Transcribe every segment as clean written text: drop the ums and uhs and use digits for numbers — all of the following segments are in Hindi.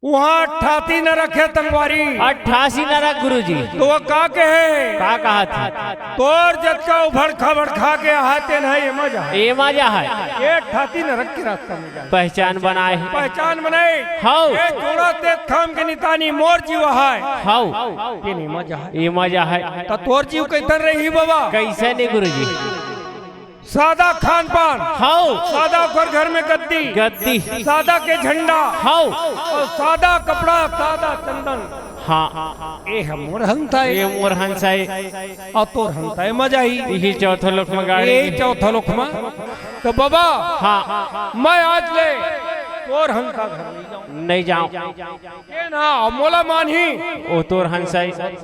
वहाँ 88 न रखे तंगवारी 88 न रख गुरु जी। तो वो का कहे का कहा था तोर जतका उभड़ भड़खा के आते न ये मजा ए मजा है ये 88 न रख के रास्ता में जाए पहचान बनाए है। पहचान बनाए हाउ ये जोड़ा ते खाम के नितानी मोर जीव है हाउ ये नहीं मजा है ये मजा है तो तोर जीव कैसन रही बाबा कैसे नहीं गुरु जी। सादा खान पान हाउ सादा ओकर घर में गद्दी गद्दी सादा के झंडा हाउ और सादा कपड़ा सादा चंदन हाँ ए हम मोर हंता ये है मोर हंसा है और तोर हंता है मजा ही यही चौथा लोक में गाड़ी ये चौथा लोक में तो बाबा हाँ मैं आज ले तोर हंसा घर नहीं जाऊं नहीं जाऊं ये ना मोला मानही ओ तोर हंसा है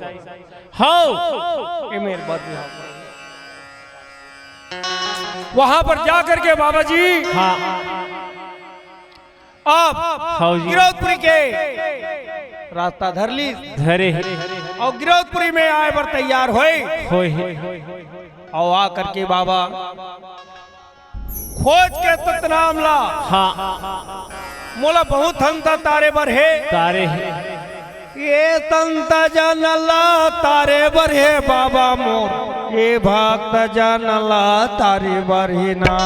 हाउ ये मेरे बात में वहां पर जा करके बाबा जी हाँ आप हाउ जी गिरौदपुरी के रास्ता धर ली धरे और गिरौदपुरी में आए पर तैयार होए होय और आ करके बाबा खोज के ततनाम ला हाँ मोला बहुत हंता तारे बर है तारे ये संत जनला तारे बर है बाबा मोर ये भक्त जनला तारे बर है ना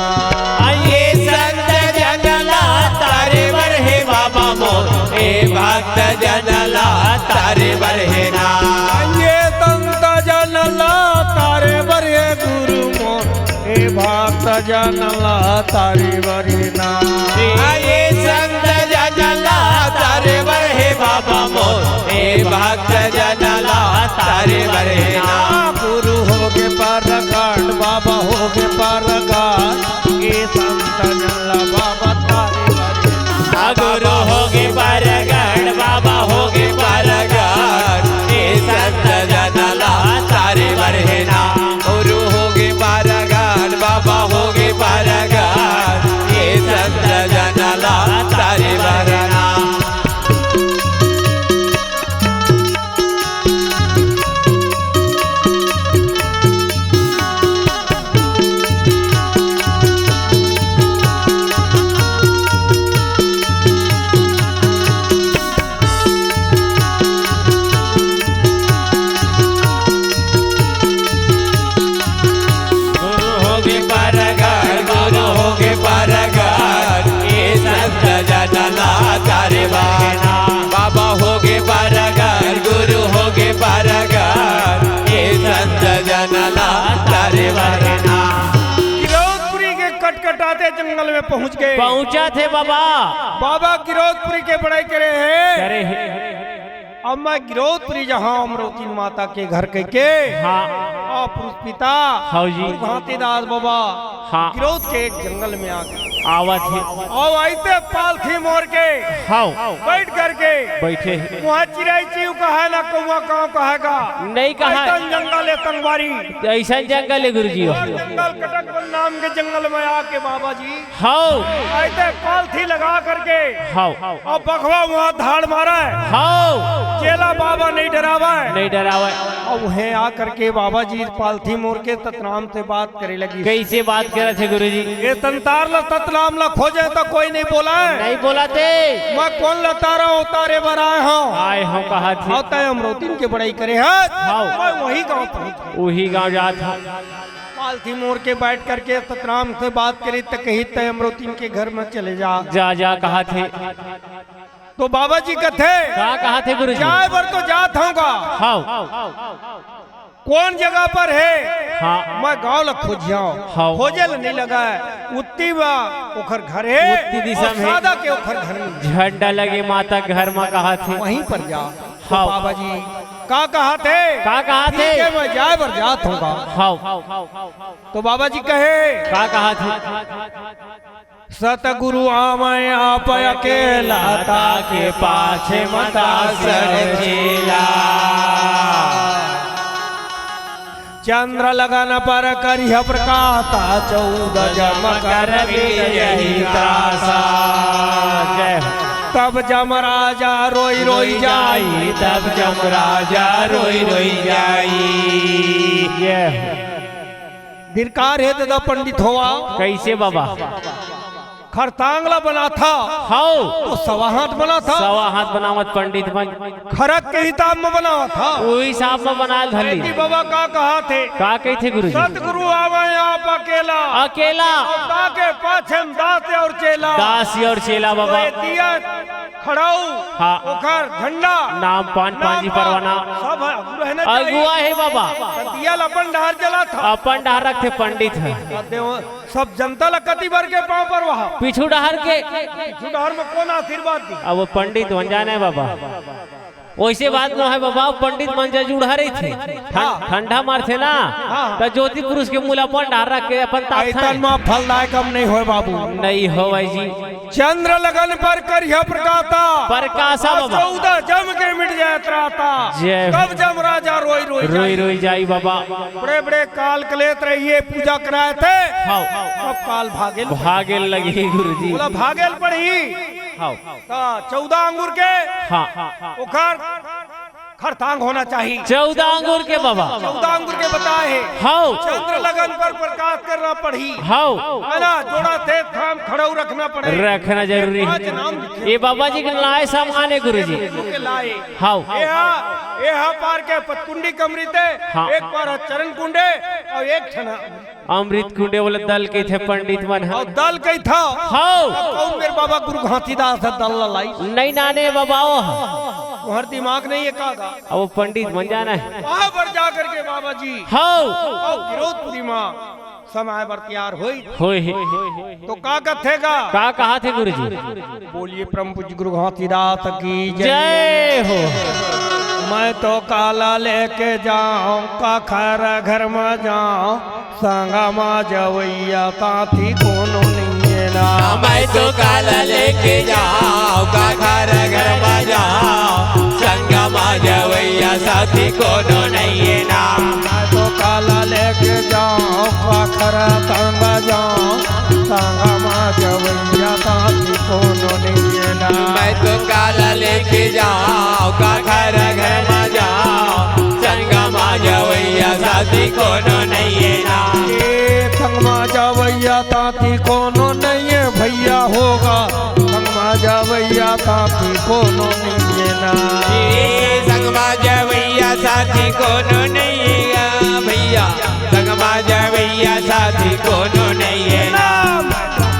ये संत जनला तारे बर है बाबा मोर ए भक्त जनला तारे बर है ना ये संत जनला तारे बर है गुरु मोर ये भक्त जनला तारे बर है ना ये संत जनला तारे बर है बाबा मोर ए भक्त जनला तारे बर है ना गुरु हो गे परगट बाबा हो गे परगट ये संत जनला बाबा तारे बर है ना गुरु होगे परगट बाबा होगे परगट ए संत जनला तारे बर है ना गुरु होगे परगट बाबा होगे परगट ए संत जनला तारे बर है ना गुरु होगे परगट गुरु होगे परगट ए संत जनला तारे बर है ना बाबा होगे परगट गुरु होगे परगट ए संत जनला तारे बर है ना गिरौदपुरी के कटकटाते जंगल में पहुंच गए पहुंचा थे बाबा बाबा गिरौदपुरी के बड़ाई करे हैं करे अब मैं गिरौदपुरी जहाँ अमरवती माता के घर के हाँ और पुरुष पिता हाउ जी भांतिदास बाबा हाँ गिरौद के एक जंगल में आ गए आवत है और ऐसे पालथी मोर के हाउ बैठ करके बैठे वहाँ चिड़ै चीव कहा ना कौआ गाँव कहेगा नहीं कहा ऐसन जंगल है तंगवारी ऐसा जंगल है गुरु जी और जंगल कटक नाम के जंगल में आके बाबा जी हाउ ऐसे पालथी लगा करके हाउ और बखवा वहाँ धाड़ मारा है हाउ चेला बाबा नहीं डरावा है नहीं डरावा और वहीं आकर के बाबा जी पालथी मोर के ततनाम से बात करे लगी कैसे बात करे थे गुरु जी ये तंतार ला ततनाम ला खोजे तो कोई नहीं बोला है नहीं बोला थे मैं कौन लतारा उतारे बर आए हूँ आए हम कहा थे और तय अमरोतीन के बड़ाई करे है हाँ। मैं वही गाँव पहुँच वही गांव जात था पालथी मोर के बैठ करके ततनाम से बात करी तो कही तय अमरोतीन के घर में चले जा जा कहा थे तो बाबा जी कथे कहा थे गुरु जी जाए बर तो जात होगा हाउ कौन जगह पर है हाँ मैं गाँव ला खोजिया हाँ। खोजे ला नहीं लगा है उत्ती बा ओखर घर है उत्ती दिशा और में। सादा के ओखर घर में झंडा लगे माता घर में कहा थे वहीं पर जा तो हाँ। बाबा जी का कहा थे कहा थे ठीक है, मैं जाए बर जात होगा हाउ तो बाबा जी कहे कहा थे सतगुरु आमय आप अकेला ताके पाछे मता सरचेला चंद्र लगन पर करिह प्रकाता 14 जम कर यही त्रासा जय हो तब जम राजा रोई रोई जाई तब जम राजा रोई रोई जाई जय हो दिरकार है दादा पंडित होवा कैसे बाबा खरतांगला बना था हाउ तो सवा हाथ बना था, सवा हाथ बनावत पंडित मन खरक के हिसाब में बना था। वही हिसाब में बना धली। बेटी बाबा का कहा थे का कही थे गुरुजी? सतगुरु आवे आप अकेला, अकेला और के पाछे दास और चेला, दासी और चेला बाबा तो दिया खड़ाऊ हाँ। ओखर झंडा नाम पान पांजी परवाना सब रहना चाहिए। अगुआ है बाबा, दिया अपन डहार जला था, अपन डहार थे पंडित है, सब जनता लकती भर के पाँव पर वहाँ पीछू डहार के डहार में कौन आशीर्वाद दी। अब वो पंडित बन जाने बाबा। वैसे बात न है बाबा, पंडित मंजा जुड़ा रही थे, ठंडा मार थे ना, तो ज्योति पुरुष के मूला पर डार रख के अपन फलदायक कम नहीं हो बाबू, नहीं हो भाई जी। चंद्र लगन पर करिया प्रकाता, प्रकाशा बाबा 14 जम के मिट जाए त्राता, कब जम राजा रोई रोई रोई रोई जाई बाबा। बड़े बड़े काल कलेत रहिए पूजा कराए थे, सब काल भागेल लगी गुरुजी, बोला भागेल पड़ी। 14 अंगूर के उखर खरतांग होना चाहिए, 14 अंगूर के बाबा, 14 अंगूर के बताए है। हाउ चंद्र लगन पर प्रकाश करना पड़ी, हाउ है ना, जोड़ा थे थाम खड़ाऊ रखना पड़े, रखना जरूरी है। ये बाबा जी के लाए सामान है गुरुजी, हाउ ये पार के पतकुंडी कमरी थे, एक पार चरण कुंडे और एक छना अमृत कुंडे बोले दल के थे पंडित मन, और दल के था हाउ कौन मेरे बाबा गुरु घासीदास दल लाई नहीं नाने बाबा, तुम्हार दिमाग नहीं है कागा, अब वो पंडित बन जाना है वहां पर जाकर के बाबा जी हाउ गिरोधपुरी माँ समय पर तैयार हुई तो का कथेगा का कहा थे गुरुजी? बोलिए परम पूज्य गुरु घासीदास की जय हो। मैं तो काला लेके जाऊं का खैर घर में जाऊं, संगा माँ जवैया ताती कोनो नहीं है ना। मैं तो काला लेके जाऊं का खैर घर में जाऊं, संगा माँ जवैया साथी कोनो नहीं है ना। मैं तो काला लेके जाऊं का खैर संगा जाऊं, संगा माँ जवैया ताती कोनो नहीं है ना। मैं तो काला लेके जाऊं का खैर घर में जाऊं, संगा माँ जवैया साथी कोनो नहीं है ना। संगमा जावैया ताती कोनो नहीं है भैया होगा, संगमा जावैया ताती कोनो नहीं है ना। संगमा जवैया साथी कोनो नहीं है भैया, संगमा जवैया साथी कोनो नहीं है ना।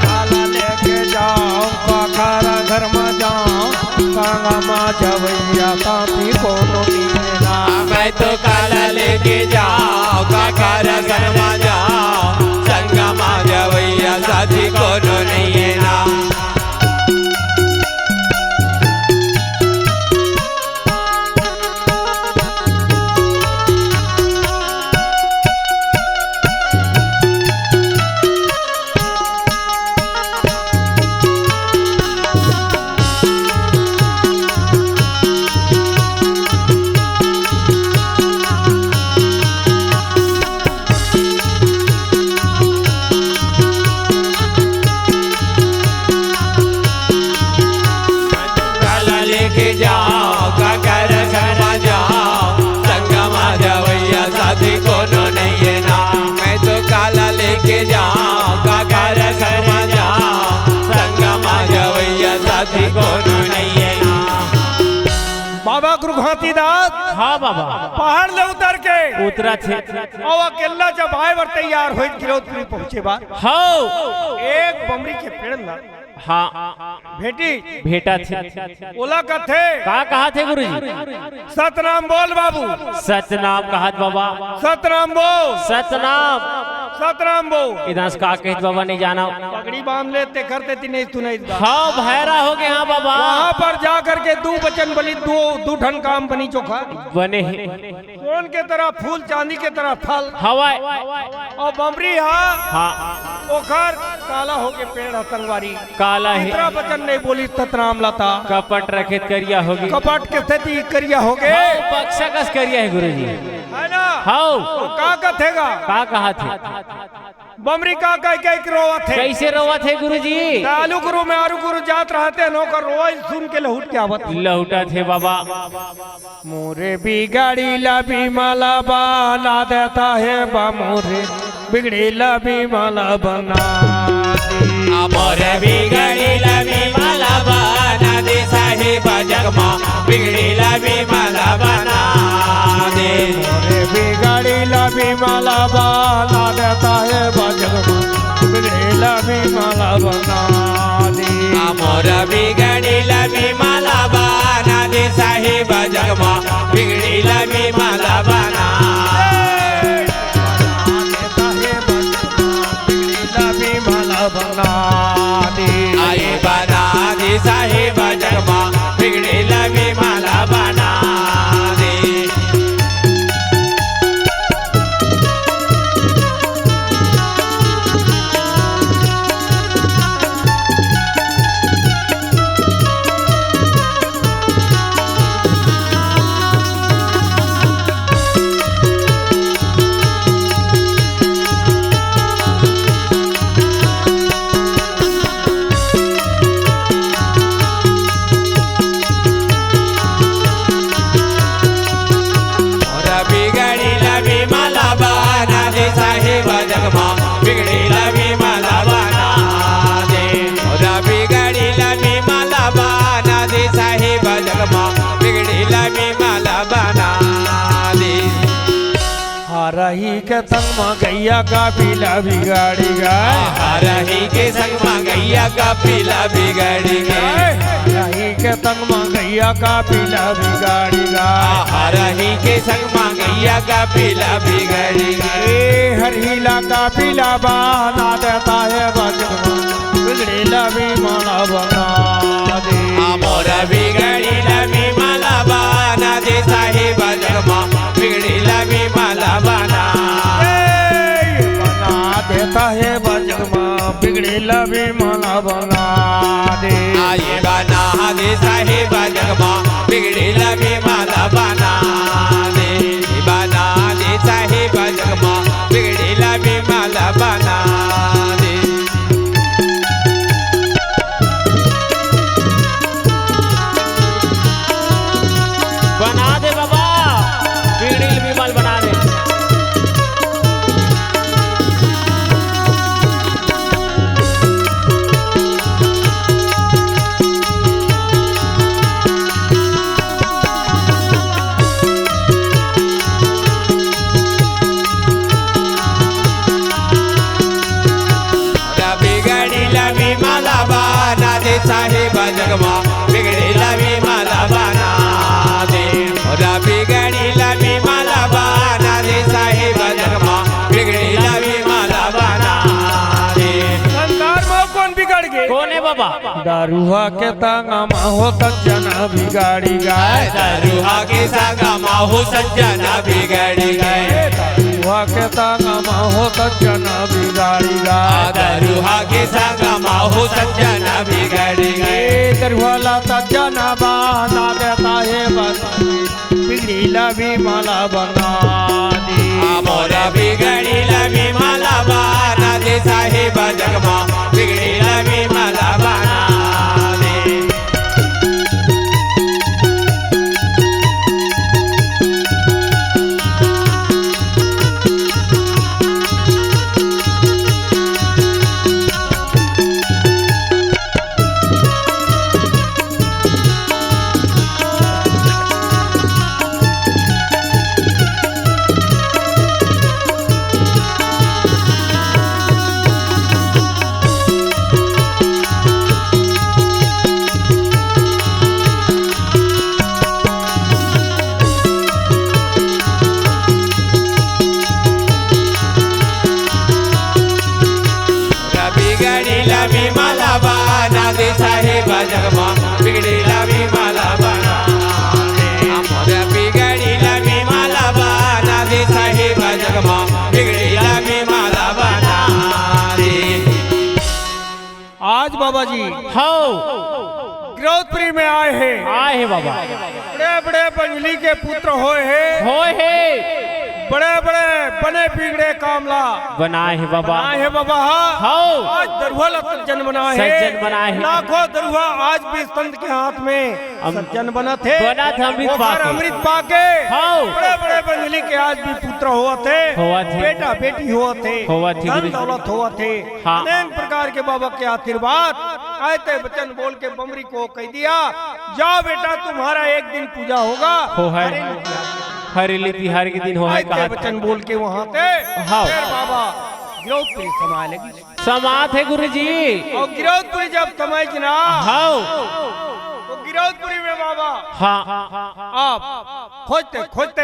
काला लेके जाओ पाखारा घर में जाओ, संगमा जवैया ताती कोनो नहीं है ना। मैं तो काला लेके जाओ काखारा घर में जाओ, संगमा जवैया साथी कोनो नहीं है ना। लेके जाओ काकर घर में जाओ, संगमा जवैया साथी कोनो नहीं है ना। मैं तो काला लेके जाओ काकर घर में जाओ, संगमा जवैया साथी कोनो नहीं है ना। बाबा गुरु घासीदास हाँ बाबा पहाड़ ले उतर के उतरा थे और अकेला जब आए वर तैयार हुई गिरोधपुरी पहुंचे बार हाउ एक बमरी के पेड़ ना हाँ भेटी भेटा थे ओला का थे का कहा थे गुरुजी? सतनाम बोल बाबू, सतनाम कहा बाबा, सतनाम बोल, सतनाम सतनाम बोल। इधर का कहत बाबा नहीं जाना, पगड़ी बांध लेते करते थी नहीं तू नहीं। हाँ भैरा हो गए हाँ बाबा, वहाँ पर जा करके दो बचन बली दो ठन काम बनी चोखा बने सोन के तरह फूल चांदी के तरह फल हवा और बमरी हाँ ओखर काला हो के पेड़ संगवारी काला है, इतना बचन नहीं बोली सतनाम लता कपट रखे करिया होगी, कपट के स्थिति करिया हो गए बक्सा कस करिया है गुरुजी है ना। हाँ का कथेगा का कहा थे बमरी का कह रोवा थे कैसे रोवा थे गुरुजी? आलू गुरु में आलू गुरु जात रहते नौकर रोज सुन के लहुट के आवत लहुटा थे बाबा। मोरे बिगाड़ी ला भी माला बना देता है बा मोरे बिगड़ी ला भी माला बना दे। मोर बिगडीला मी मला बना दे साहेब जगमा बिगडीला मी मला बना दे मोरे बिगड़ीला भी मला बना देता है बजगमा बिगड़ीला भी मला बना दे मोर बिगडीला मी मला बना दे साहेब जगमा बिगडीला मी मला बना बना दे आये बना दे साहेब जगमा बिगडीला मी मला बना दे बिगडीला मी मला बना दे मोरा बिगडीला मी मला बना दे साहेब जगमा बिगडीला मी मला बना दे हरही के संग में गैया का पीला बिगाड़ी गए हरही के संग में गैया का पीला बिगड़ी गए हरही के संग में गैया का पीला बिगाड़ी गए हरही के संग में गैया का पीला बिगड़ी गए हरहीला का पीला बना देता है बजगमा बिगड़ीला भी माला बना दे मोरा बिगड़ीला मी मला बना दे साहेब जगमा बिगड़ीला मी मला बना देता है बजगमा बिगड़ीला भी माला बना दे आये बना दे साहेब जगमा बिगड़ीला मी मला बना दे बना दे साहेब जगमा बिगड़ीला मी मला बना दे बना दे बाबा बिगड़ील विमल बना दे बिगड़ीला मी मला बना दे साहेब जगमा बिगड़ीला मी मला बना दे मोरा बिगड़ीला मी मला बना दे साहेब जगमा बिगड़ीला मी मला बना दे संसार में कौन बिगड़ गए कौन है बाबा दारुहा के तांगा माहो सज्जना बिगाड़ी गए दरुहा के सागा माहू सज्जना बिगड़ी गए दारुहा के तांगा माहो सज्जना बिगाड़ी गए दरुहा के सागा माहू सज्जना बिगड़ी गए दरुहाला सज्जना बना देता है बिगड़ीला भी माला बना दे मोरा बिगड़ीला मी मला बना दे साहेब जगमा बिगड़ीला मी मला बना दे बिगड़ीला मी मला बना दे साहेब जगमा बिगड़ीला मी मला बना दे मोरा बिगड़ीला मी मला बना दे साहेब जगमा बिगड़ीला मी मला बना दे आज बाबा जी हो गिरौदपुरी में आए हैं आए है बाबा बड़े बड़े पंजली के पुत्र होए हैं होए है बड़े बड़े बने बिगड़े कामला बनाए है बाबा। बनाए है बाबा। हाँ। आज दरुआ सज्जन बनाए है। सज्जन बनाए है। लाखों दरुआ आज भी संत के हाथ में सज्जन बना थे। बना था अमृत पाके। अमृत पाके। हाँ। बड़े बड़े बंजली के आज भी पुत्र हुआ थे। हुआ थे। बेटा बेटी हुआ थे। हुआ थी धन गुरुजी। दौलत हुआ थे। हाँ। अनेक प्रकार के बाबा के आशीर्वाद आयते वचन बोल के बमरी को कह दिया, जाओ बेटा तुम्हारा एक दिन पूजा होगा। हो है हरेली तिहार के दिन हो है आयते कहा वचन बोल के वहाँ थे। हाँ। फिर बाबा गिरौदपुरी समाए लगी। समात है गुरुजी। और गिरौदपुरी जब समय जना हाँ। तो गिरौदपुरी में बाबा हाँ। आप खोजते खोजते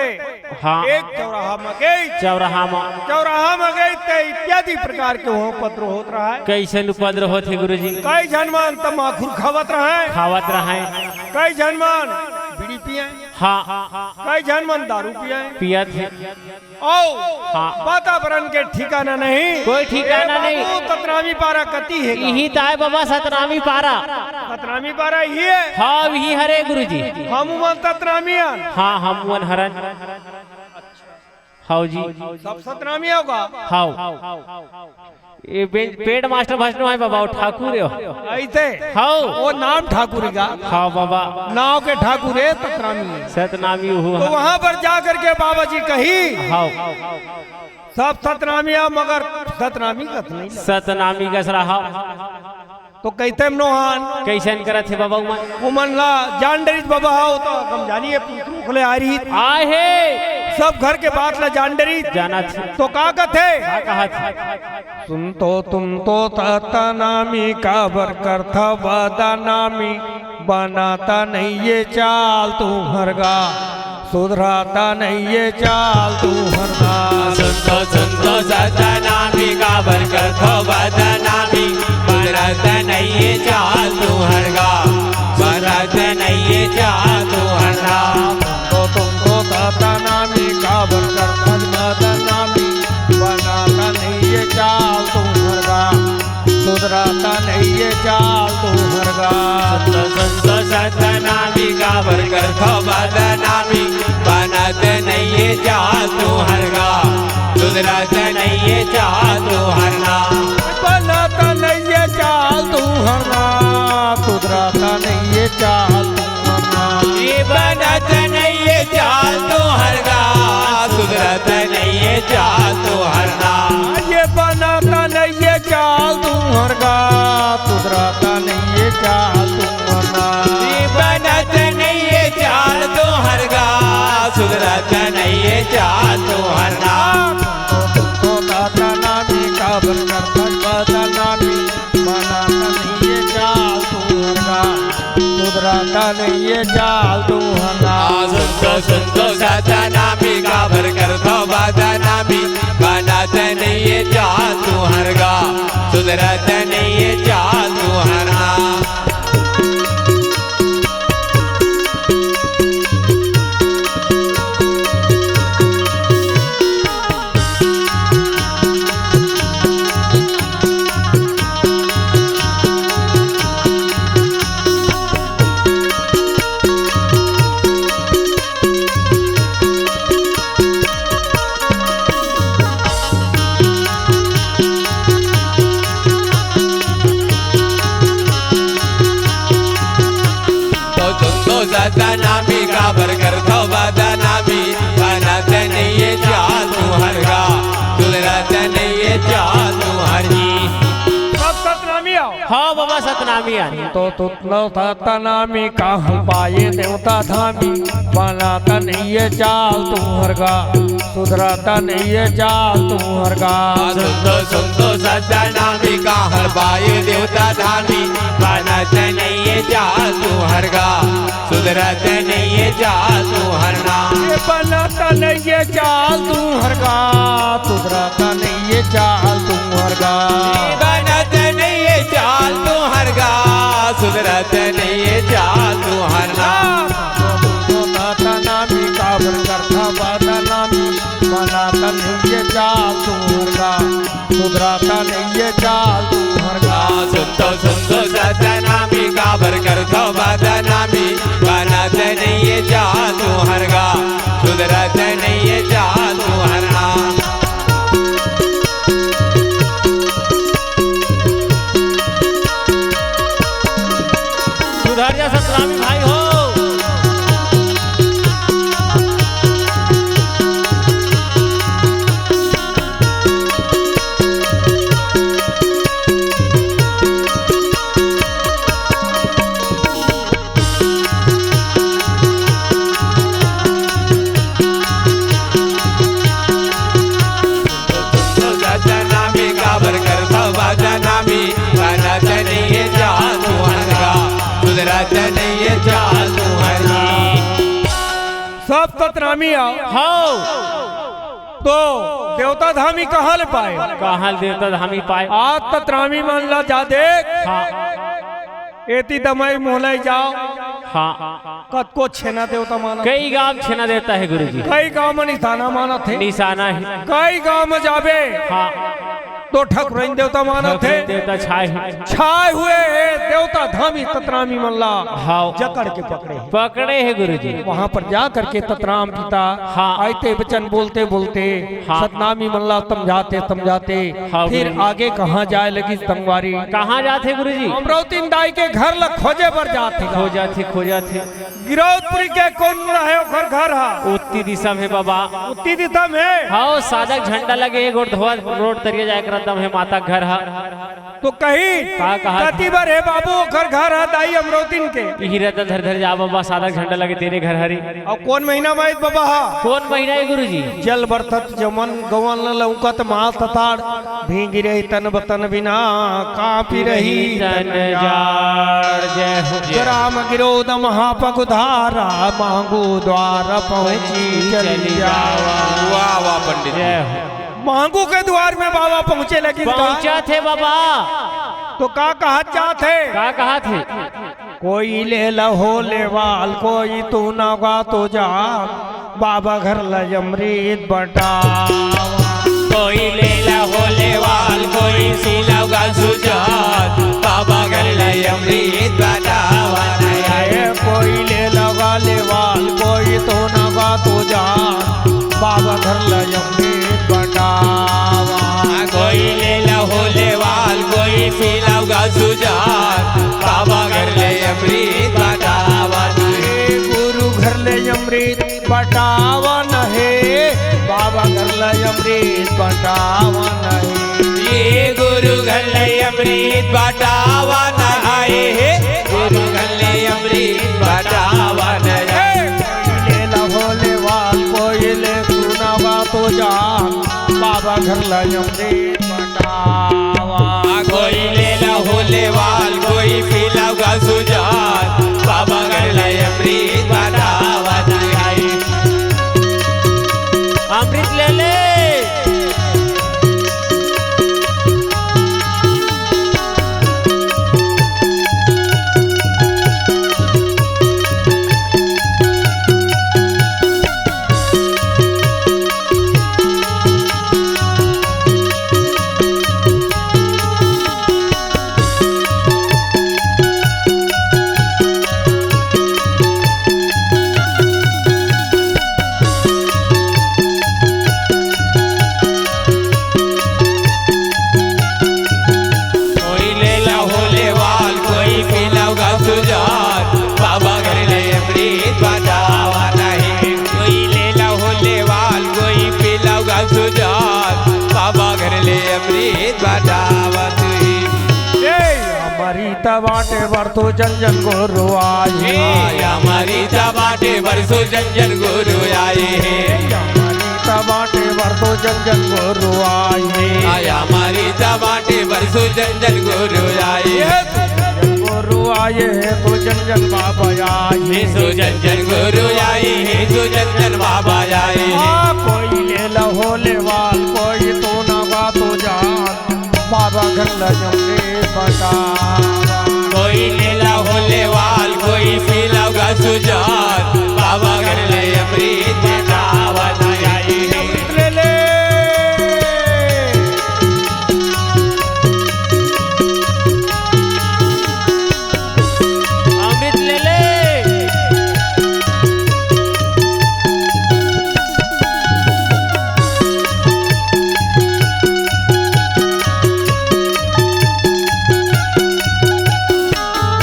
हाँ। एक चौराहा में गई। चौराहा में चौराहा में गई थे इत्यादि प्रकार के वहाँ पत्र होत रहा है। कैसे उपद्रव होते गुरुजी। कई जनमान तम्बाकू खावत रहे। खावत रहे। कई जनमान बीड़ी पिए। हाँ। कई जनमान दारू पिए। पिया थे। हाँ। वातावरण के ठिकाना नहीं। कोई ठिकाना नहीं। सतनामी पारा कती है। यही ताए बाबा सतनामी पारा। सतनामी पारा ही है। हाँ यही हरे गुरुजी। हम उमन सतनामी हाँ हम वन हरन। हाँ जी। सब सतनामी होगा। हाँ। ये पेड़ मास्टर भाषण है बाबा ठाकुर ऐसे हाँ। वो नाम ठाकुर का। हाँ बाबा नाव के ठाकुर है सतनामी। सतनामी हुआ। तो वहाँ पर जाकर के बाबा जी कही हाँ। सब सतनामिया मगर सतनामी कथ नहीं। सतनामी का सराहा। तो कहते नोहान कैसे करत है बाबा उमन ला जान डरी बाबा हो तो हम जानिए खुले आ रही आए है सब घर के बात ला जान डरी जाना थी। तो का कथे कहा था तुम तो सतनामी का बरकर था वादा नामी बनाता नहीं ये चाल तू हरगा सुधराता नहीं ये चाल तू हरगा। संतो सतनामी का बरकर थो बदनामी बरत नहीं ये चाल तू हरगा बरत नहीं ये चाल तू हरगा। तो तुमको सतनामी का बरकर था बदनामी बनाता नहीं ये चाल तू हरगा सुधराता नहीं ये चाल तू हरगा। संतो सतनामी का बरकर थो बदनामी बनत नहीं ये चाल तू हरगा सुधरत नहीं ये चाल तू हरगा। बनाता नहीं ये चाल तू हरना सुधराता नहीं ये चाल तू हरना। ये बनत नहीं ये चाल तू हरगा सुधरत नहीं ये चाल तू हरगा। ये बनाता नहीं ये चाल तू हरगा सुधराता नहीं ये चाल तू हरना। ये बनत नहीं ये चाल तू हरगा सुधरत नहीं ये चाल तू हरगा। तो दाता नामी का बरकर दाता नामी बनाता नहीं ये चाल तू हरगा सुधराता नहीं ये चाल तू हरगा। सुनतो सतनामी का बरकर थो बदनामी बनत नहीं ये चाल तू हरगा सुधरत नहीं ये चाल तू हरगा। सतनामी का बरकर थो बदनामी बनत नहीं ये चाल तू हरगा सुधरत नहीं ये चाल तू हरगी। सब सतनामी आओ। हाँ बाबा सतनामी आनी। तो सतनामी का हम पाए देवता धामी बनाता नहीं ये चाल तू हरगा सुधराता नहीं ये चाल तू हरगा। सुनतो सतनामी का हर बाये देवता धामी बनत नहीं ये चाल तू हरगा सुधरत नहीं ये चाल तू हरगा। ये बनाता नहीं ये चाल तू हरगा सुधराता नहीं ये चाल तू हरगा। बनत नहीं ये चाल तू हरगा सुधरत नहीं ये चाल तू हरगा। सतनामी का बरकर था बदनामी बनाता नहीं ये चाल तू हरगा सुधराता नहीं ये चाल तू हरगा। सुनतो सतनामी का बरकर थो बदनामी बनत नहीं ये चाल तू हरगा सुधरत नहीं ये चाल तू हरगा। सतनामी भाई हो। सतनामी काबर करता सतनामी बनाता नहीं ये चाल तू हरगा सुधराता नहीं ये चाल तू हरगा। सब सतनामी आओ हो तो देवता धामी कहाँ ले पाए? कहाँ देवता धामी पाए। आज सतनामी मान ला जा देख हाँ एती दमई मोहलाई जाओ हाँ कत को छेना देवता माना कई गांव छेना देता है गुरुजी। कई गांव में निशाना माना थे निशाना है। कई गांव में जाबे हाँ तो ठकुरइन देवता माना थे देवता छाए छाए हुए देवता धामी ततरामी मल्ला हाँ जकड़ के पकड़े पकड़े है गुरुजी। वहां पर जा करके ततराम पिता हाँ। आयते वचन बोलते बोलते हाँ। सतनामी मल्ला समझाते समझाते हाँ, फिर गुरुजी। आगे कहाँ जाए लगी संगवारी कहाँ जाते गुरुजी? अमरावती दाई के घर लग खोजे पर जाते खो जाते गिरौदपुरी के कौन रहे ओकर घर हा उत्ती दिशा में बाबा। उत्ती दिशा में हाँ साजक झंडा लगे एक और धोआ रोड तरिया जाए करदम है माता घर हा। तो कही का कहा कति बार है बाबू ओकर घर है दाई अमरावती के यही रहता धर धर जा बाबा साजक झंडा लगे तेरे घर हरी। और कौन महीना में बाबा हा कौन महीना है गुरुजी? जल बरतत जमन गवन लौकत माल तताड़ भीगी रही तन बतन बिना कापी रही तन जाड़ जय हो ग्राम गिरोद महापगुधारा मांगू द्वार पहुंची चली जावा। वाह वाह पंडित जय हो। मांगू के द्वार में बाबा पहुंचे लगी पहुंचा थे बाबा तो का कहा चाहते का कहा थे? कोई ले लहो लेवाल कोई तू ना गा तो जा बाबा घर लमरीत बटा कोई लेला होले वाल कोई सीला गा सुजात बाबा घर लय अमृत बनावा नया। कोई ले लगा लेवाल कोई तो ना गा तो जा बाबा घर लमरीत बटावा। कोई लेला होले वाल कोई सीला गा सुजात बाबा घर लय अमृत बनावा नया। गुरु घर ले अमृत बटावा नहे बाबा घर ले अमृत बटावा नहे। ये गुरु घर लय अमृत बटावा नहाए है गुरु घर लय अमृत बटावा नया। ले लहोले वाल कोई ले सुनावा तो जान बाबा घर ले अमृत बटावा। कोई लेला होले वाल कोई पीला गा सुजात बाबा घर लय अमृत बटावा नया। अमृत ले ले कोई लेला होले वाल कोई पीला गा सुजात बाबा घर लय अमृत बटावा नहीं। कोई लेला होले वाल कोई पीला गा सुजात बाबा घर लय अमृत बटावा तुही। हमारी तबाटे बरतो जन जन गुरु हे आए हमारी तबाटे बरसो जन जन गुरु आए हैं। हमारी तबाटे बरतो जन जन गुरु आए आया हमारी तबाटे बरसो जन जन गुरु आए। गुरु आए हैं तो जन जन बाबा आए सो जन जन गुरु आए हैं सो जन जन बाबा आए हैं। कोई ले लहो लेवाल कोई तो ना गा तो जान बाबा घर लजमरे बटावा। कोई लेला होले वाल कोई पीला गा सुजात बाबा घर लय अमृत बटावा नया। ले ले अमृत ले ले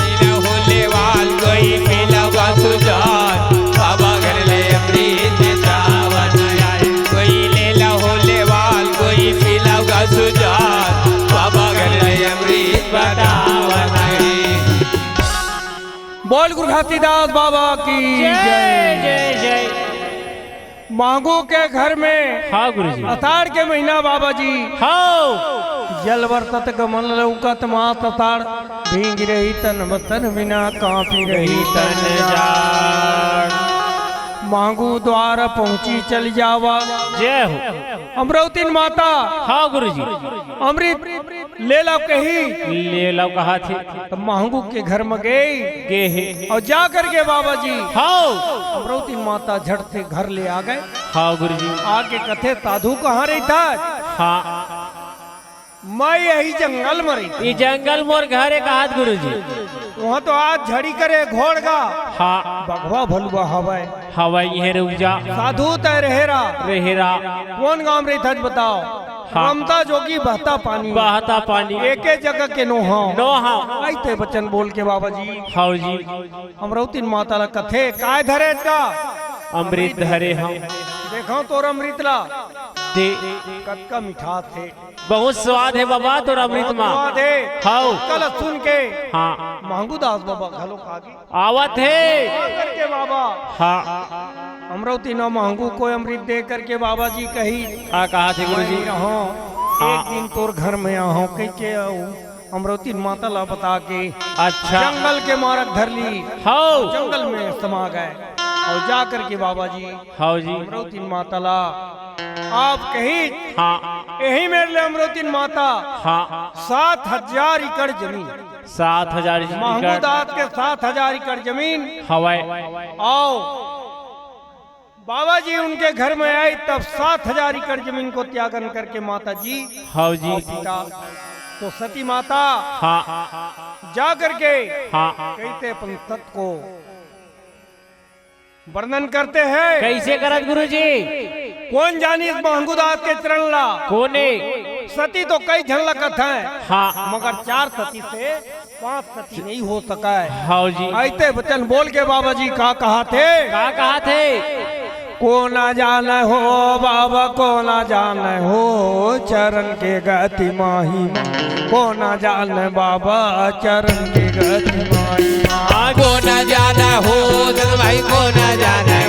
लेला होले वाल कोई बतावत नहीं। बोल गुरु घासीदास बाबा की जय जय जय। मांगू के घर में हाँ गुरुजी। अषाढ़ के महीना बाबा जी हाँ जल बरसत गमन लौकत मास अषाढ़ भींग रही तन बतन बिना कांपी रही तन जाड़। मांगू द्वार पहुंची चल जावा जय हो। अमरावती माता हाँ गुरुजी। अमृत ले लो कही ले लो कहा थे तो मांगू के घर में गई गे है। और जा करके बाबा जी हाँ अमरावती माता झट से घर ले आ गए। हाँ गुरुजी। आगे कथे साधु कहाँ रही था? हाँ मैं यही जंगल में रही ये जंगल मोर घरे कहा गुरुजी। वहाँ तो आज झड़ी करे घोड़गा हाँ बघवा भलुआ हवाए हवा ये रुक जा। साधु तय रहेरा रहेरा कौन गांव रही था बताओ? हाँ। ममता जोगी बहता पानी बहता पानी एक जगह के नोहा नोहा। आते बचन बोल के बाबा जी हाँ जी। अमरावती माता ला कथे काय धरे का अमृत धरे हम देखो तोर अमृत ला दे कद का मिठास थे बहुत स्वाद है बाबा तोर अमृत माँ। हाँ कल सुन के हाँ मांगू दास बाबा घलो खागी आवत है करके बाबा हाँ। अमरावती न मांगू कोई अमृत दे करके बाबा जी कही कहा थे गुरुजी। एक दिन तोर घर में आहो कह के आऊ अमरावती माता ला बता के अच्छा जंगल के मार्ग धर ली हाँ जंगल में समा गए और जा करके बाबा जी हाँ जी। अमरावती माता ला आप कही हाँ यही मेरे लिए अमरावती माता हाँ 7,000 एकड़ जमीन 7,000 महमूदात के 7,000 एकड़ जमीन हवाई आओ बाबा जी उनके घर में आई तब 7,000 एकड़ जमीन को त्यागन करके माता जी हाँ जी। पिता तो सती माता हाँ जा करके हाँ कहते अपन तत्व को वर्णन करते हैं कैसे करत गुरुजी? कौन जानी इस महंगूदास के चरण ला कोने सती तो कई झन लगत है हाँ मगर 4 सती से 5 सती नहीं हो सका है। हाँ जी। ऐते वचन बोल के बाबा जी का कहा थे का कहा थे? को ना जाने हो बाबा को ना जाने हो चरण के गति माही को ना जाने बाबा चरण के गति माही को न जाना हो धन भाई को न जाना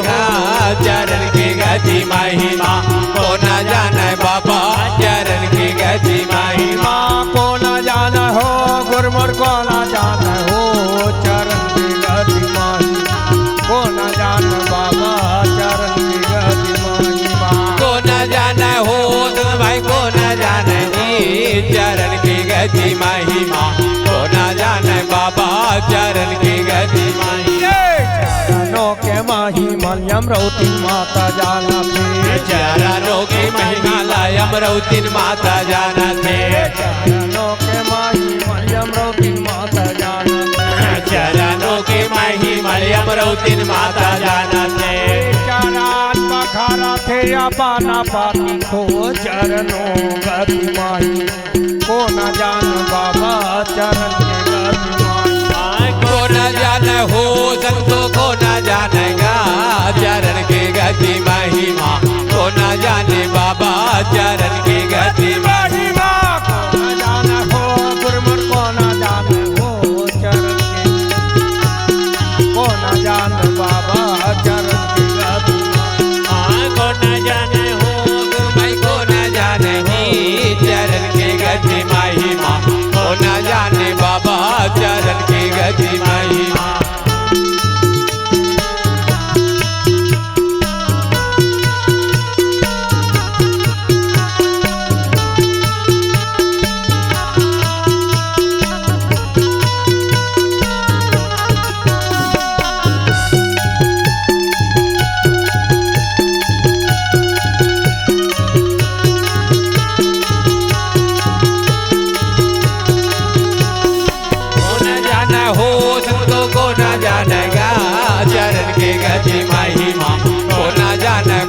चरण की गति महिमा को न जाना बाबा चरण की गति महिमा को ना जाना हो गुरमुर को ना जाना हो चरण की गति महिमा को ना जाना बाबा चरण की गति महिमा को न जाना हो धन भाई को न जाना चरण की गति महिमा को न जाना बाबा चरण की गति महिमा चरणों के महिमा अमरावती माता जाना थे चरणों की महिमा लाय अमरावती माता जाना थे चरणों के महिमा अमरावती माता जाना थे चरणों की महिमा अमरावती माता जाना थे चरण पखारा थे पाना पाती को चरणों गति माही को न जान बाबा चरण के गति माही को न जाना हो संतों को न जानेगा चरण की गति महिमा को न जाने बाबा चरण की गति महिमा को न जाना हो गुरमुर को न जाने हो चरण के को न जान बाबा चरण की गति को न जाने हो भाई को न जाने ही चरण की गति महिमा को न जाने बाबा चरण की गति महिमा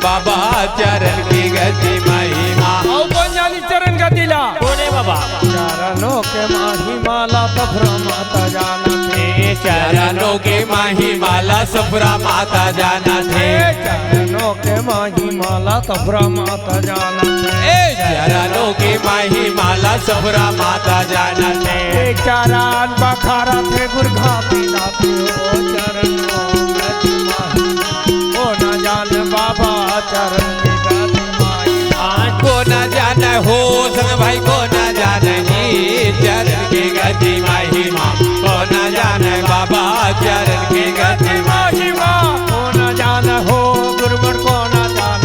बाबा चरण की गति महिमा और कौन जानी चरण का दिला कोने बाबा? चरणों के महिमा ला तफरा माता जाना थे चरणों के महिमा ला सफरा माता जाना थे चरणों के महिमा ला तफरा माता जाना थे चरणों के महिमा ला सफरा माता जाना थे चारान बखारा थे गुरघाती नाती हो चरणों गति माही ओ न जान बाबा चरण की गति माही को न जाने हो संग भाई को न जाने ही चरण की गति महिमा को न जाने बाबा चरण की गति महिमा को न जान हो गुरुवर को न जान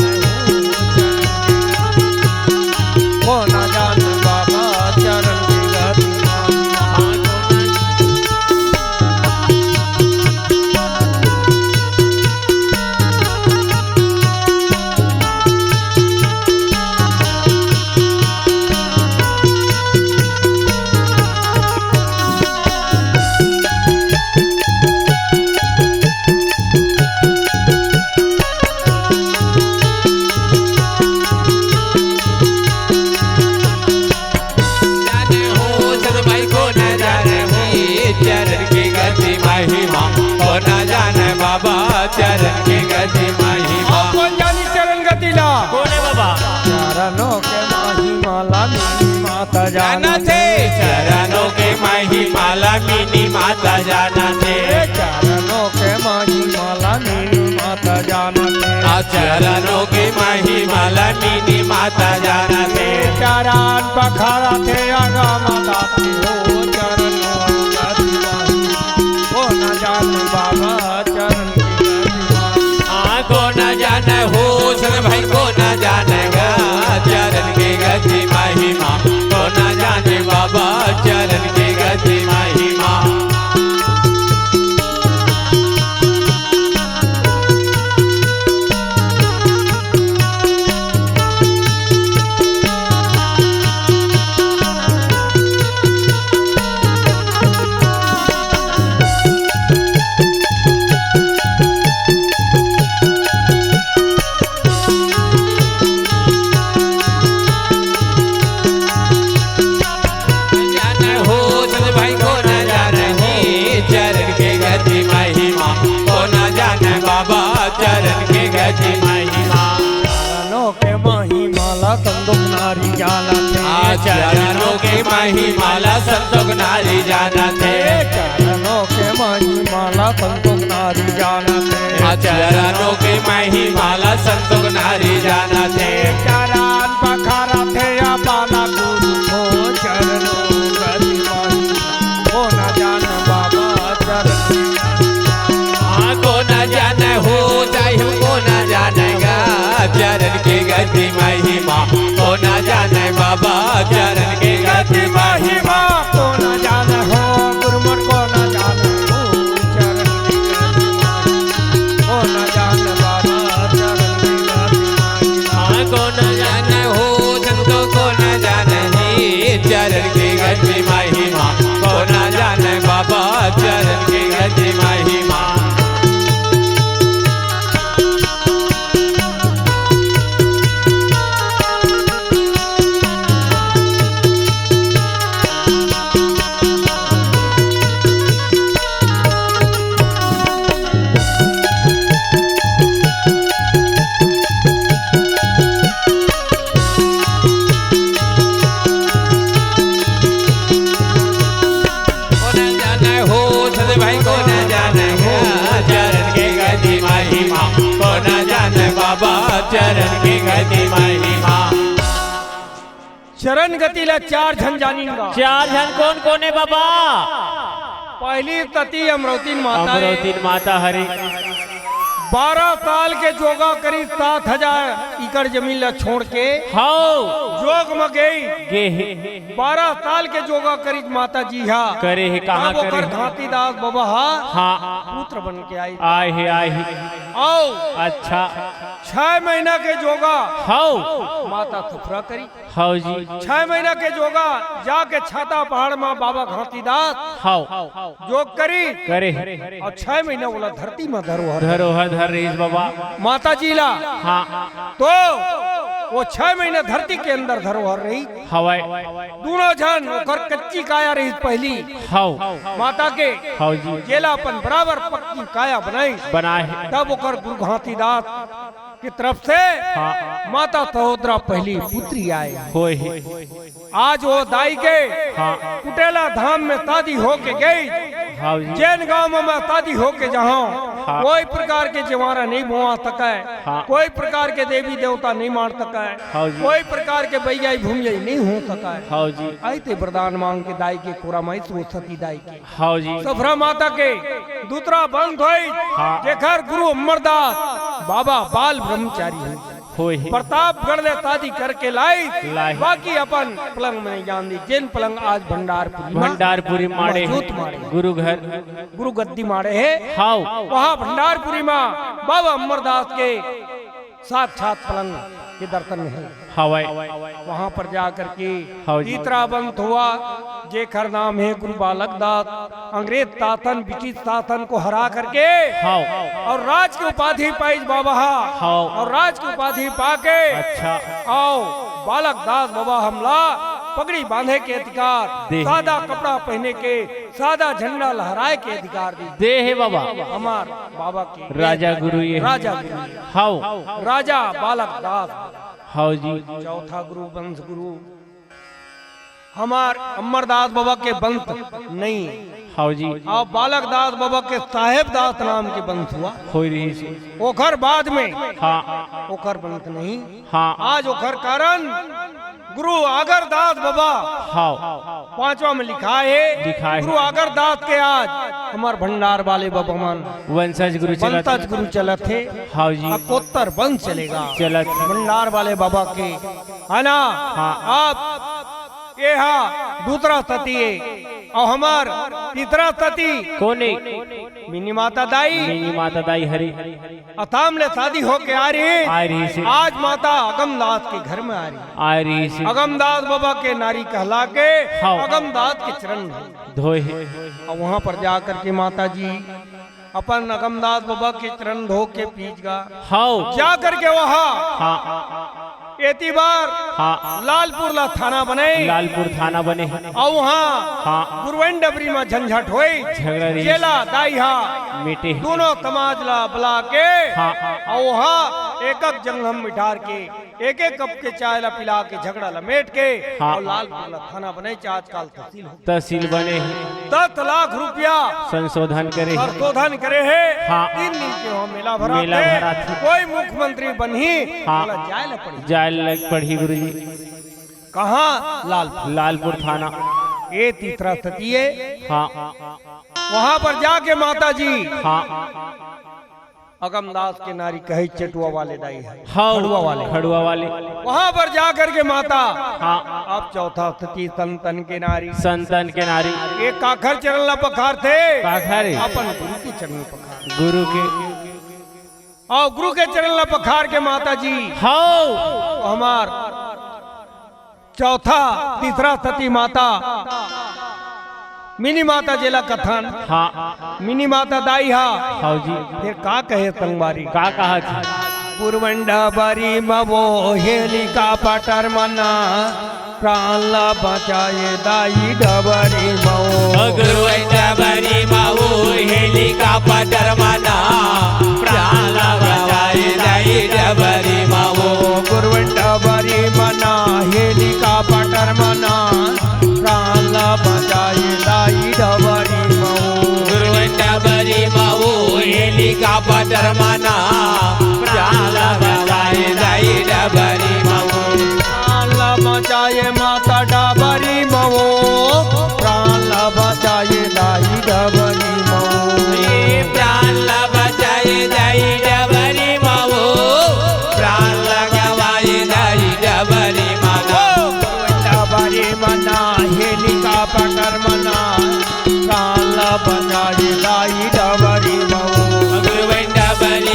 को न जान बाबा चरण की गति चरण की गति महिमा कौन जानी चरण गतिला कौन है बाबा? चरणों के महिमा मिनी माता जाना थे चरणों के महिमा मिनी माता जाना थे चरणों के महिमा मिनी माता जाना थे चरणों के महिमा मिनी माता जाना थे चरण पखारा थे आगा माता हो चरणों गति माही ओ न जान बाबा चरण को न जाने हो संग भाई को न जानेगा चरण की गति महिमा को न जाने बाबा चरण की गति महिमा चरण की गति महिमा चरणों के महिमा संतोष नारी जाना थे चरणों के महिमा संतोष नारी जाना थे चरणों के महिमा संतोष नारी जाना थे चरणों के महिमा संतोष नारी जाना थे चरण पखारा थे या बाला गुरु हो चरणों गति माही ओ न जान बाबा चरण को न जाने हो को न जानेगा चरण की गति महिमा को न जाने बाबा चरण की गति महिमा को न जान हो गुरुमर को न जान हो चरण की गति को न जान बाबा चरण की गति को न जाने हो संतों को न जाने ही चरण की गति महिमा को न जाने बाबा चरण की गति महिमा चरण की गति महिमा चरण गतिला चार झन जानिंगा चार जन कौन कौन है बाबा? पहली तती अमरौतीन माता है। अमरौतीन माता हरी 12 साल के जोगा करीब 7,000 एकड़ जमीन ला छोड़ के हाउ जोग में गई गे 12 साल के जोगा करीब माता जी हा करे है कहाँ अब ओकर करे घातीदास बाबा हा हाँ पुत्र बन के आई आए है आओ अच्छा 6 महीना के जोगा हाउ माता थुफरा करी हाउ जी 6 महीना के जोगा जाके छाता पहाड़ में बाबा घातीदास हाउ जोग करी करे और 6 महीना बोला धरती में धरोहर धरोहर धर रही बाबा माता जी ला हाँ तो वो 6 महीने धरती के अंदर धरोहर रही हवाई दोनों जन ओकर कच्ची काया रही पहली हाउ माता के हाउ जी जेला अपन बराबर पक्की काया बनाई बनाए तब ओकर गुरु घातीदास की तरफ से हाँ माता तहोद्रा पहली पुत्री आए। होय ही आज वो दाई के हाँ कुटेला धाम में तादी होके गई। हाँ जी जैन गांव में तादी होके जहाँ हाँ। कोई प्रकार के जवारा नहीं बुआ सका है, हाँ। कोई प्रकार के देवी देवता नहीं मार सका है, हाँ जी। कोई प्रकार के बैयाई भूमियाई नहीं हो सका है। हाँ जी आई थे वरदान मांग के दाई के कोरा माई सो सती दाई के हाँ जी सफरा माता के दूसरा बंद हुई। हाँ। जेखर गुरु अमरदास बाबा बाल ब्रह्मचारी हुई। होय ही प्रतापगढ़ ले तादी करके लाई। लाई। बाकी अपन पलंग में जान दी। जिन पलंग आज भंडारपुरी में भंडारपुरी माड़े मौजूद माड़े गुरु घर गुरु गद्दी माड़े है। हाउ वहाँ भंडारपुरी में बाबा अमरदास के साक्षात पलंग के दर्शन है। हवाई वहाँ पर जा करके हाँ जी। तीसरा बंद हुआ। जेखर नाम है गुरु बालक दास। अंग्रेज शासन ब्रिटिश शासन को हरा करके हाउ और राज की उपाधि पाई बाबा हाँ। और राज की उपाधि पाके अच्छा आओ बालक दास बाबा हमला पगड़ी बांधे के अधिकार, दे। सादा कपड़ा पहने के, सादा झंडा लहराए के अधिकार दी। दे है बाबा हमार बाबा के राजा गुरु ये राजा गुरु हाउ राजा बालक दास हाउ जी चौथा गुरु वंश गुरु हमार अमरदास बाबा के वंश नहीं। हाउ जी और बालक दास बाबा के साहेब दास नाम के वंश हुआ। होय रही से ओखर बाद में हाँ ओखर वंश नहीं। हाँ आज ओखर कारण गुरु आगरदास बाबा हाउ पांचवा में लिखा है। लिखा है। गुरु आगरदास के आज हमार भंडार वाले बाबा मान वंशज गुरु चलत वंशज गुरु चलत है। हाउ जी अकोत्तर वंश चलेगा चलत भंडार वाले बाबा के है ना। हाँ। आप ये दूसरा सती है और हमार तीसरा सती कोने मिनी माता दाई मिनी माता दाई हरी अताम ले शादी होके आ रही है। आ रही से आज माता अगमदास के घर में आ रही। आ रही से अगमदास बाबा के नारी कहला के हाँ। अगमदास के चरण में। धोए है और वहाँ पर जा करके माता जी अपन अगमदास बाबा के चरण धो के पीछगा हाउ जा करके वहाँ हाँ एती बार हाँ लालपुर ला थाना बने लालपुर थाना बने और वहाँ हाँ गुरुवन डबरी में झंझट हुई। झगड़ा रही जेला दाइहा मिटे दोनों समाज ला बुला के हाँ और वहाँ एक एक जंगम मिठार के एक एक कप के चाय ला पिला के झगड़ा लमेट के हाँ। और लालपुर ला थाना बने आजकल तहसील हो। तहसील बने हैं 10 लाख रुपया संशोधन करे हैं। संशोधन करे है। हाँ। 3 दिन के वहाँ मेला भरा मेला थे। भरा थे। कोई मुख्यमंत्री बनी हाँ। बोला जाए ला पड़ी जाए लग पढ़ी गुरु जी कहाँ लालपुर लालपुर थाना ये तीसरा सती है। हाँ वहाँ पर जाके माता जी हाँ अगमदास के नारी कहे चटुआ वाले दाई है हाउ खड़ुआ वाले। खड़ुआ वाले वहाँ पर जा करके माता हाँ अब चौथा सती संतन के नारी संतन के नारी एक काखर चरण ला पखार थे काखर अपन गुरु के चरण पखार गुरु के और गुरु के चरण ला पखार के माता जी हाउ हमार चौथा तीसरा सती माता मिनी माता जेला कथन हाँ मिनी माता दाई हा हाउ जी फिर का कहे संगवारी का कहा थी पुरवंडा बरी मवो हेलिका पटर मना प्राण ला बचाए दाई डबरी मवो गुरुवंडबरी माऊ हेलिका पटर मना प्राण बचाए दाई डबरी माऊ गुरुवंडा बरी मना हेलिका पटर मना प्राण ला बचाए दाई डबरी मवो गुरुवंडबरी माऊ हेलिका पटर मना प्राण बचाए दाई डबरी माऊ प्राण ला बचाए माता डबरी मवो प्राण ला बचाए दाई डबरी मवो प्राण बचाए दाई डबरी माऊ प्राण गवाए दाई डबरी माऊ डबरी मना हेलिका पटर मना प्राण ला बचाए दाई डबरी मवो गुरुवंडबरी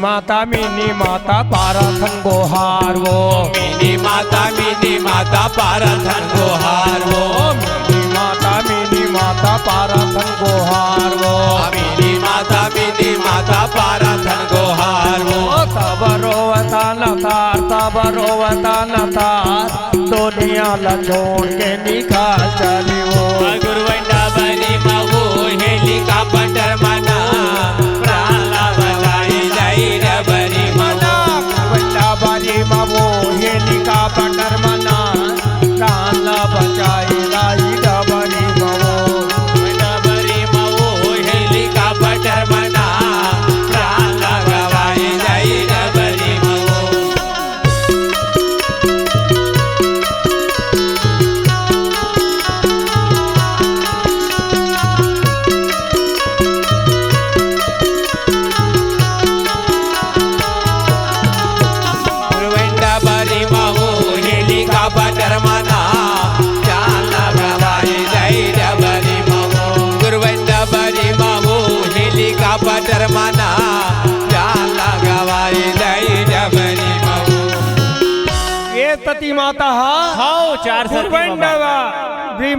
मिनी माता पाराथन गोहार वो मिनी माता पाराथन गोहार वो मिनी माता पाराथन गोहार वो मिनी माता पाराथन गोहार वो तब रोवता न तार दुनिया ला छोड़ के निकाल चली वो गुरुवंडा बनी मऊ हेलीकॉप्टर मना प्राला बजाई जाई रबरी मना गुरुवंडा बनी मऊ हेलीकॉप्टर मना प्राला बजाई जाई रबरी मऊ रबरी मऊ हेलीकॉप्टर मना प्राला गवाई जाई रबरी मऊ हेलीकॉप्टर मना चाला गवाई जाई रबरी मऊ गुरुवंडा बनी मऊ हेलीकॉप्टर मना चाला गवाई जाई रबरी मऊ ये सती माता हाँ चार सती गुरुवंडा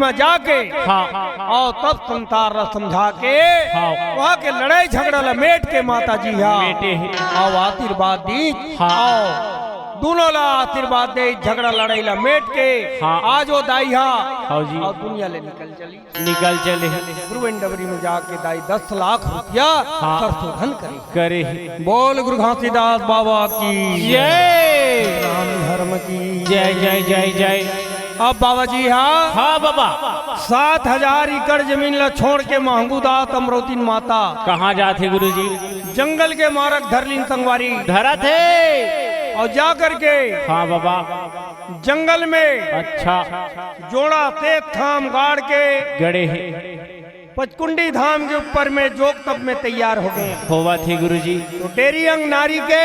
में जाके हाँ और तब संसार समझा के हाँ। वहाँ के लड़ाई झगड़ा लमेट के माता जी मेटे है। और आशीर्वाद दी हाँ। और दोनों ला आशीर्वाद दे झगड़ा लड़ाई लमेट के हाँ। आज वो दाई हाँ जी। और दुनिया ले निकल चली निकल चले गुरुवंडबरी में जाके दाई 10 लाख रुपया हाँ। संशोधन करे करे बोल गुरु घासीदास बाबा की जय राम धर्म की जय जय जय जय अब बाबा जी हाँ बाबा 7,000 एकड़ जमीन ला छोड़ के महंगूदात अमरोतीन माता कहाँ जाते गुरुजी जंगल के मारक धरलीन संगवारी धरा थे और जा करके हाँ बाबा जंगल में अच्छा जोड़ा से थाम गाड़ के गड़े है पचकुंडी धाम के ऊपर में जोग तब में तैयार हो गए होवा थे गुरुजी तो टेरी अंग नारी के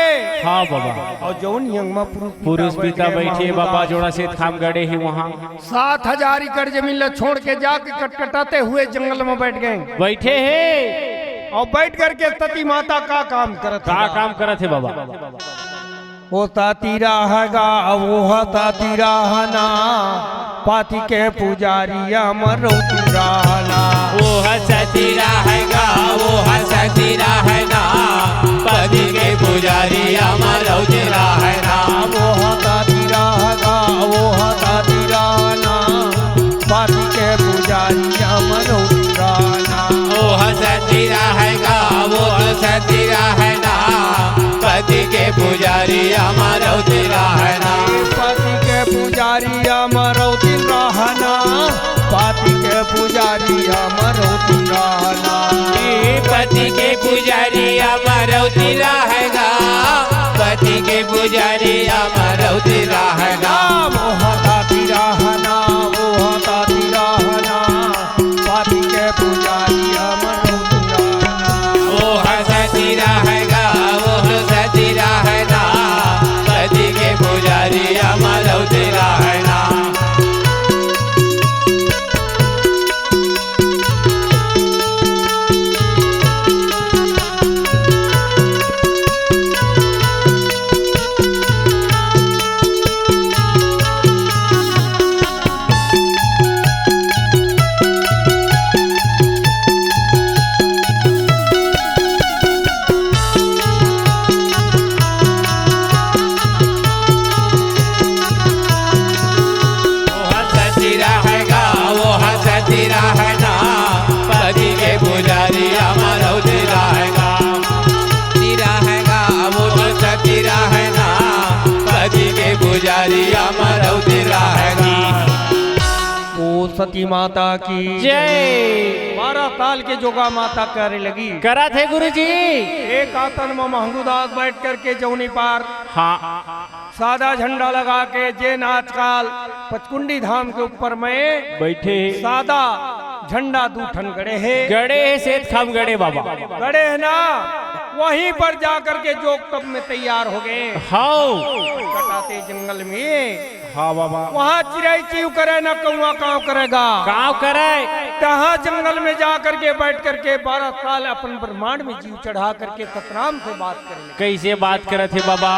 हाँ बाबा और जौन अंग में पुरुष पिता बैठे बाबा जोड़ा से थाम गड़े ही वहाँ 7,000 एकड़ जमीन ला छोड़ के जाके कटकटाते हुए जंगल में बैठ गए बैठे है और बैठ करके सती माता का काम करत का काम करत है बाबा वो तातीरा हैगा वो तातीरा हना पाती के पुजारिया मरोती रहना वो हसतीरा हैगा वो हसतीरा है ना पति के पुजारी अमर उजरा है ना वो तातीरा हैगा वो तातीरा हना पाती के पुजारिया मरोती रहना वो हसतीरा हैगा वो हसतीरा है ना पति के पुजारी अमर उजरा है ना पाती के पुजारिया मरोती रहना पाती के पुजारिया मरोती रहना पति के पुजारी अमर उजरा है ना पति के पुजारी अमर उजरा है ना वो तातीरा हना वो तातीरा हना पाती के पुजारिया मरोती रहना वो हसतीरा हैगा वो हसतीरा है ना पति के पुजारी अमर उजरा है ना हसतीरा है ना पति के पुजारी अमर उजरा हैगा तीरा हैगा वो हसतीरा है ना पति के पुजारी अमर उजरा हैगा ओ सती माता की जय 12 साल के जोगा माता करे लगी करा थे गुरुजी एक आतन में महंगूदास बैठ करके जौनी पार हाँ सादा झंडा लगा के जैन आजकल पचकुंडी धाम के ऊपर में बैठे सादा झंडा दूठन गड़े है गड़े है सेठ खाम गड़े बाबा गड़े है ना वहीं पर जाकर के जोग तब में तैयार हो गए हाँ कटाते जंगल में हाँ बाबा वहाँ चिड़ै चीव करे न कौआ काव करेगा गाँव करे तहाँ जंगल में जा करके बैठ करके 12 साल अपन ब्रह्मांड में जीव चढ़ा करके सतराम से बात करें। कैसे बात करत है बाबा?